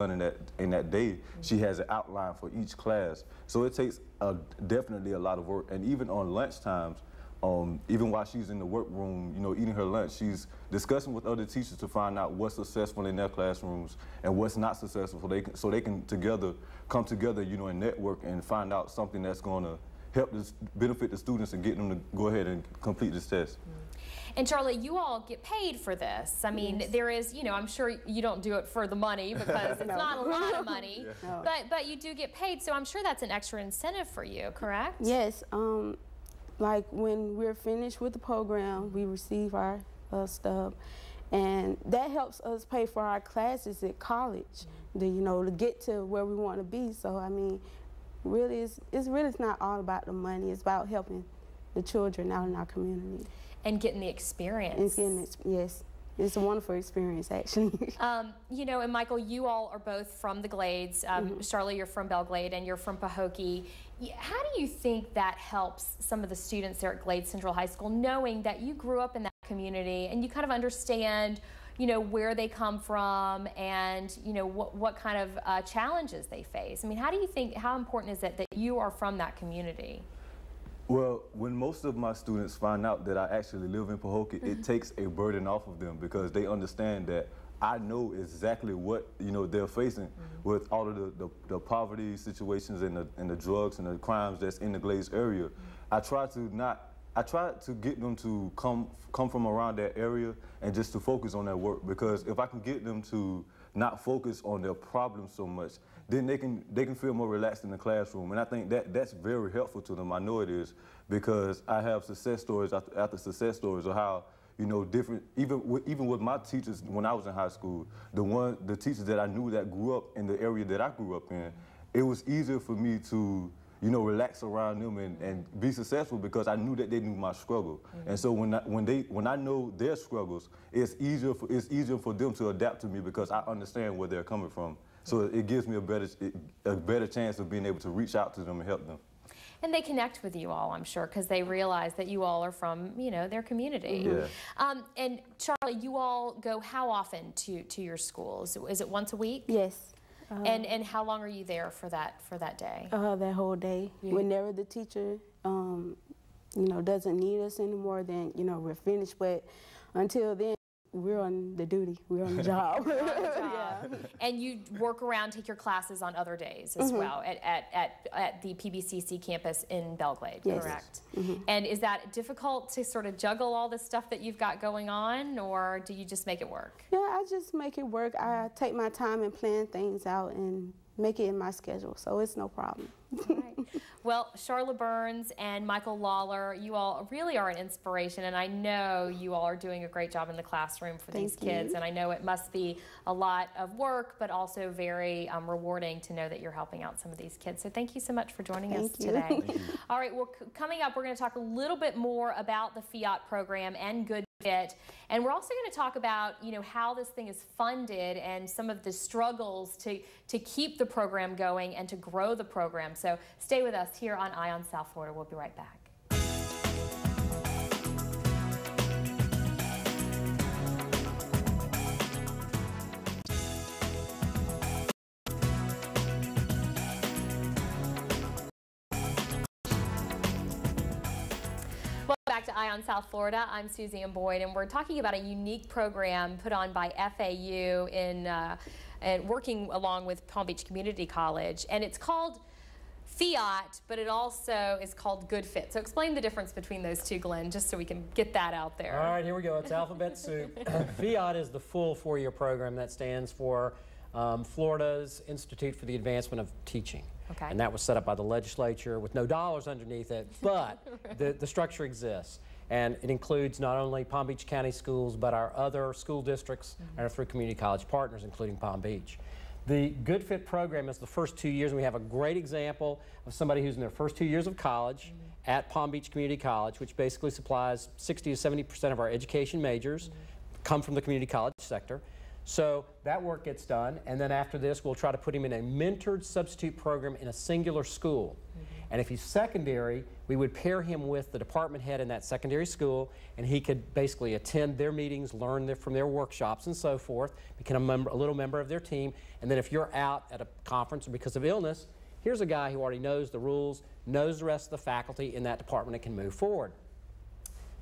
in that day, she has an outline for each class. So it takes definitely a lot of work. And even on lunch times, even while she's in the workroom, eating her lunch, she's discussing with other teachers to find out what's successful in their classrooms and what's not successful, so they can come together, and network and find out something that's going to help benefit the students and get them to go ahead and complete this test. And Charlie, you all get paid for this. I mean, there is, I'm sure you don't do it for the money because it's not a lot of money, no. but you do get paid. So I'm sure that's an extra incentive for you, correct? Yes. Like when we're finished with the program, we receive our stub, and that helps us pay for our classes at college, to get to where we want to be. So I mean, really, it's not all about the money. It's about helping the children out in our community. And getting the experience. Yes. It's a wonderful experience, actually. And Michael, you all are both from the Glades. Charlotte, you're from Belle Glade, and you're from Pahokee. How do you think that helps some of the students there at Glade Central High School, knowing that you grew up in that community and you kind of understand, where they come from and, what kind of challenges they face? I mean, how important is it that you are from that community? Well, when most of my students find out that I actually live in Pahokee, it takes a burden off of them because they understand that I know exactly what they're facing with all of the poverty situations and the drugs and the crimes that's in the Glades area. I try to get them to come from around that area and just to focus on their work, because if I can get them to not focus on their problems so much, then they can feel more relaxed in the classroom. And I think that's very helpful to them. I know it is, because I have success stories after success stories of how, different, even with my teachers when I was in high school, the teachers that I knew that grew up in the area that I grew up in, it was easier for me to, relax around them and be successful because I knew that they knew my struggle. And so when I know their struggles, it's easier for them to adapt to me because I understand where they're coming from. So it gives me a better chance of being able to reach out to them and help them. And they connect with you all, I'm sure, because they realize that you all are from, their community. Yeah. And Charlie, you all go how often to your schools? Is it once a week? Yes. And how long are you there for that day? That whole day. Yeah. Whenever the teacher, doesn't need us anymore, then we're finished. But until then, we're on the duty. We're on the job. You're on the job. Yeah. And you work around, take your classes on other days as well at the PBCC campus in Belle Glade, correct? And is that difficult to sort of juggle all the stuff that you've got going on, or do you just make it work? Yeah, I just make it work. I take my time and plan things out and make it in my schedule, so it's no problem. Right. Well, Charlotte Burns and Michael Lawler, you all really are an inspiration, and I know you all are doing a great job in the classroom for these kids, and I know it must be a lot of work, but also very rewarding to know that you're helping out some of these kids. So thank you so much for joining us today. All right, well, coming up, we're going to talk a little bit more about the FIAT program and Good Fit, and we're also going to talk about how this thing is funded and some of the struggles to keep the program going and to grow the program. So stay with us here on Eye on South Florida. We'll be right back. Back to Eye on South Florida. I'm Susie Ann Boyd, and we're talking about a unique program put on by FAU and working along with Palm Beach Community College, and it's called FIAT, but it also is called Good Fit. So explain the difference between those two, Glenn, just so we can get that out there. All right, here we go. It's alphabet soup. FIAT is the full four-year program that stands for Florida's Institute for the Advancement of Teaching. Okay. And that was set up by the legislature with no dollars underneath it, but the structure exists. And it includes not only Palm Beach County schools, but our other school districts and our 3 community college partners, including Palm Beach. The Good Fit program is the first 2 years, and we have a great example of somebody who's in their first 2 years of college at Palm Beach Community College, which basically supplies 60 to 70% of our education majors come from the community college sector. So that work gets done, and then after this, we'll try to put him in a mentored substitute program in a singular school. And if he's secondary, we would pair him with the department head in that secondary school, and he could basically attend their meetings, learn from their workshops and so forth, become a little member of their team. And then if you're out at a conference or because of illness, here's a guy who already knows the rules, knows the rest of the faculty in that department, and can move forward.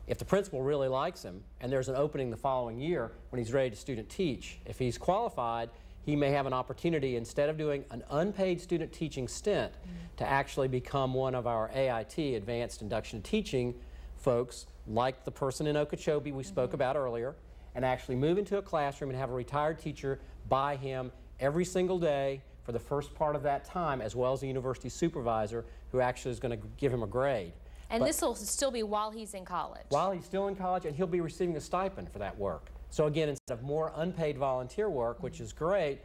If the principal really likes him and there's an opening the following year when he's ready to student teach, if he's qualified, he may have an opportunity, instead of doing an unpaid student teaching stint, to actually become one of our AIT, Advanced Induction to Teaching folks, like the person in Okeechobee we spoke about earlier, and actually move into a classroom and have a retired teacher by him every single day for the first part of that time, as well as a university supervisor who actually is going to give him a grade. And this will still be while he's in college? While he's still in college, and he'll be receiving a stipend for that work. So again, instead of more unpaid volunteer work, which is great,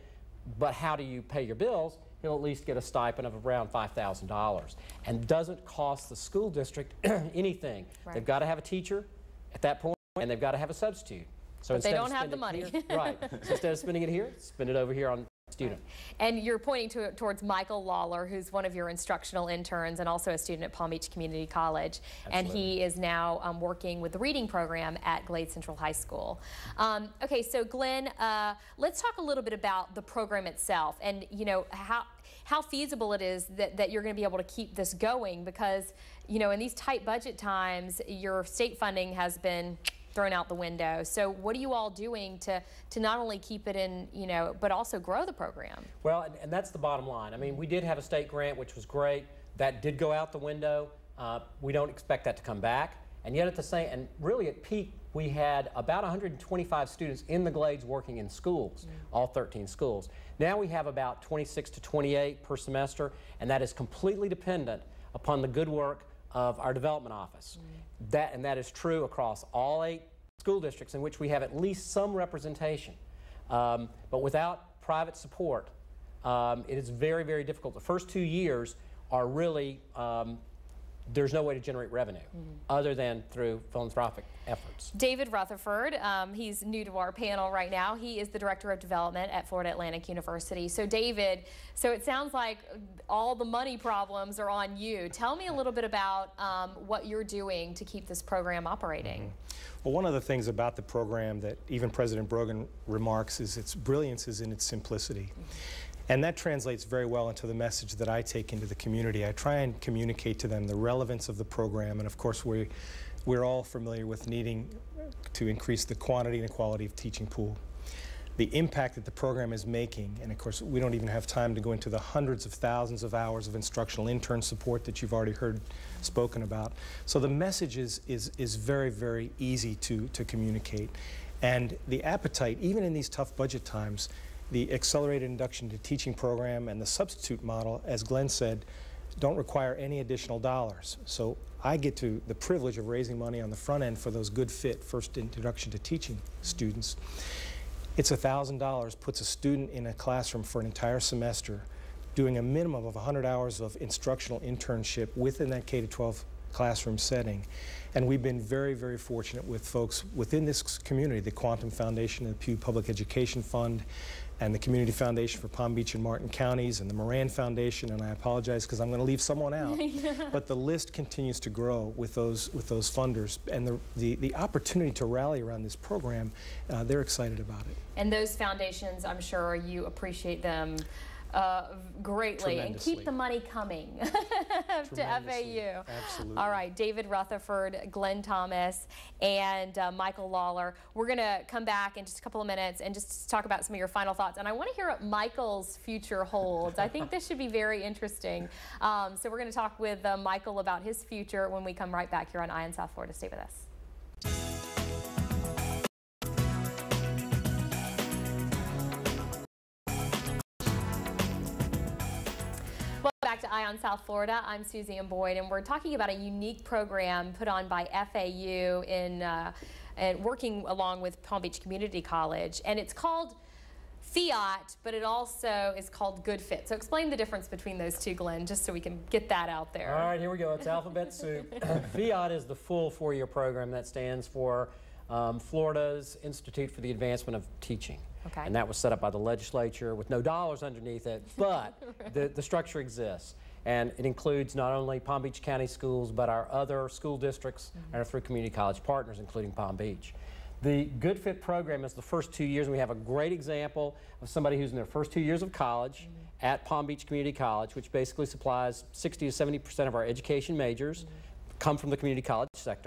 but how do you pay your bills? He'll at least get a stipend of around $5,000, and doesn't cost the school district anything. Right. They've got to have a teacher at that point, and they've got to have a substitute. So but they don't have the money. Here, right. So instead of spending it here, spend it over here on student. Right. And you're pointing towards Michael Lawler, who's one of your instructional interns and also a student at Palm Beach Community College. Absolutely. And he is now working with the reading program at Glade Central High School. Okay, so Glenn, let's talk a little bit about the program itself, and you know how feasible it is that you're going to be able to keep this going, because you know in these tight budget times your state funding has been thrown out the window. So what are you all doing to not only keep it in, you know, but also grow the program? Well, and that's the bottom line. I mean, we did have a state grant, which was great. That did go out the window. We don't expect that to come back. And yet and really at peak, we had about 125 students in the Glades working in schools, all 13 schools. Now we have about 26 to 28 per semester, and that is completely dependent upon the good work of our development office. That is true across all 8 school districts in which we have at least some representation. But without private support, it is very, very difficult. The first 2 years are really, there's no way to generate revenue other than through philanthropic efforts. David Rutherford, he's new to our panel right now. He is the Director of Development at Florida Atlantic University. So David, so it sounds like all the money problems are on you. Tell me a little bit about what you're doing to keep this program operating. Well, one of the things about the program that even President Brogan remarks is its brilliance is in its simplicity. And that translates very well into the message that I take into the community. I try and communicate to them the relevance of the program, and of course we're all familiar with needing to increase the quantity and the quality of teaching pool. The impact that the program is making, and of course we don't even have time to go into the hundreds of thousands of hours of instructional intern support that you've already heard spoken about. So the message is very, very easy to communicate. And the appetite, even in these tough budget times, the accelerated induction to teaching program and the substitute model, as Glenn said, don't require any additional dollars. So I get to the privilege of raising money on the front end for those good fit first introduction to teaching students. It's $1,000, puts a student in a classroom for an entire semester doing a minimum of 100 hours of instructional internship within that K-12 classroom setting. And we've been very, very fortunate with folks within this community, the Quantum Foundation, the Pew Public Education Fund, and the Community Foundation for Palm Beach and Martin Counties, and the Moran Foundation, and I apologize because I'm going to leave someone out. But the list continues to grow with those funders, and the opportunity to rally around this program, they're excited about it. And those foundations, I'm sure you appreciate them greatly, and keep the money coming to FAU. Absolutely. All right, David Rutherford, Glenn Thomas, and Michael Lawler. We're going to come back in just a couple of minutes and just talk about some of your final thoughts. And I want to hear what Michael's future holds. I think this should be very interesting. So we're going to talk with Michael about his future when we come right back here on Eye on South Florida. Stay with us. Back to Eye on South Florida. I'm Suzanne Boyd, and we're talking about a unique program put on by FAU and working along with Palm Beach Community College, and it's called FIAT, but it also is called Good Fit. So explain the difference between those two, Glenn, just so we can get that out there. All right, here we go. It's alphabet soup. FIAT is the full 4-year program that stands for Florida's Institute for the Advancement of Teaching. Okay. And that was set up by the legislature with no dollars underneath it, but the structure exists. And it includes not only Palm Beach County schools, but our other school districts and our 3 community college partners, including Palm Beach. The Good Fit program is the first 2 years, and we have a great example of somebody who's in their first 2 years of college at Palm Beach Community College, which basically supplies 60 to 70% of our education majors come from the community college sector.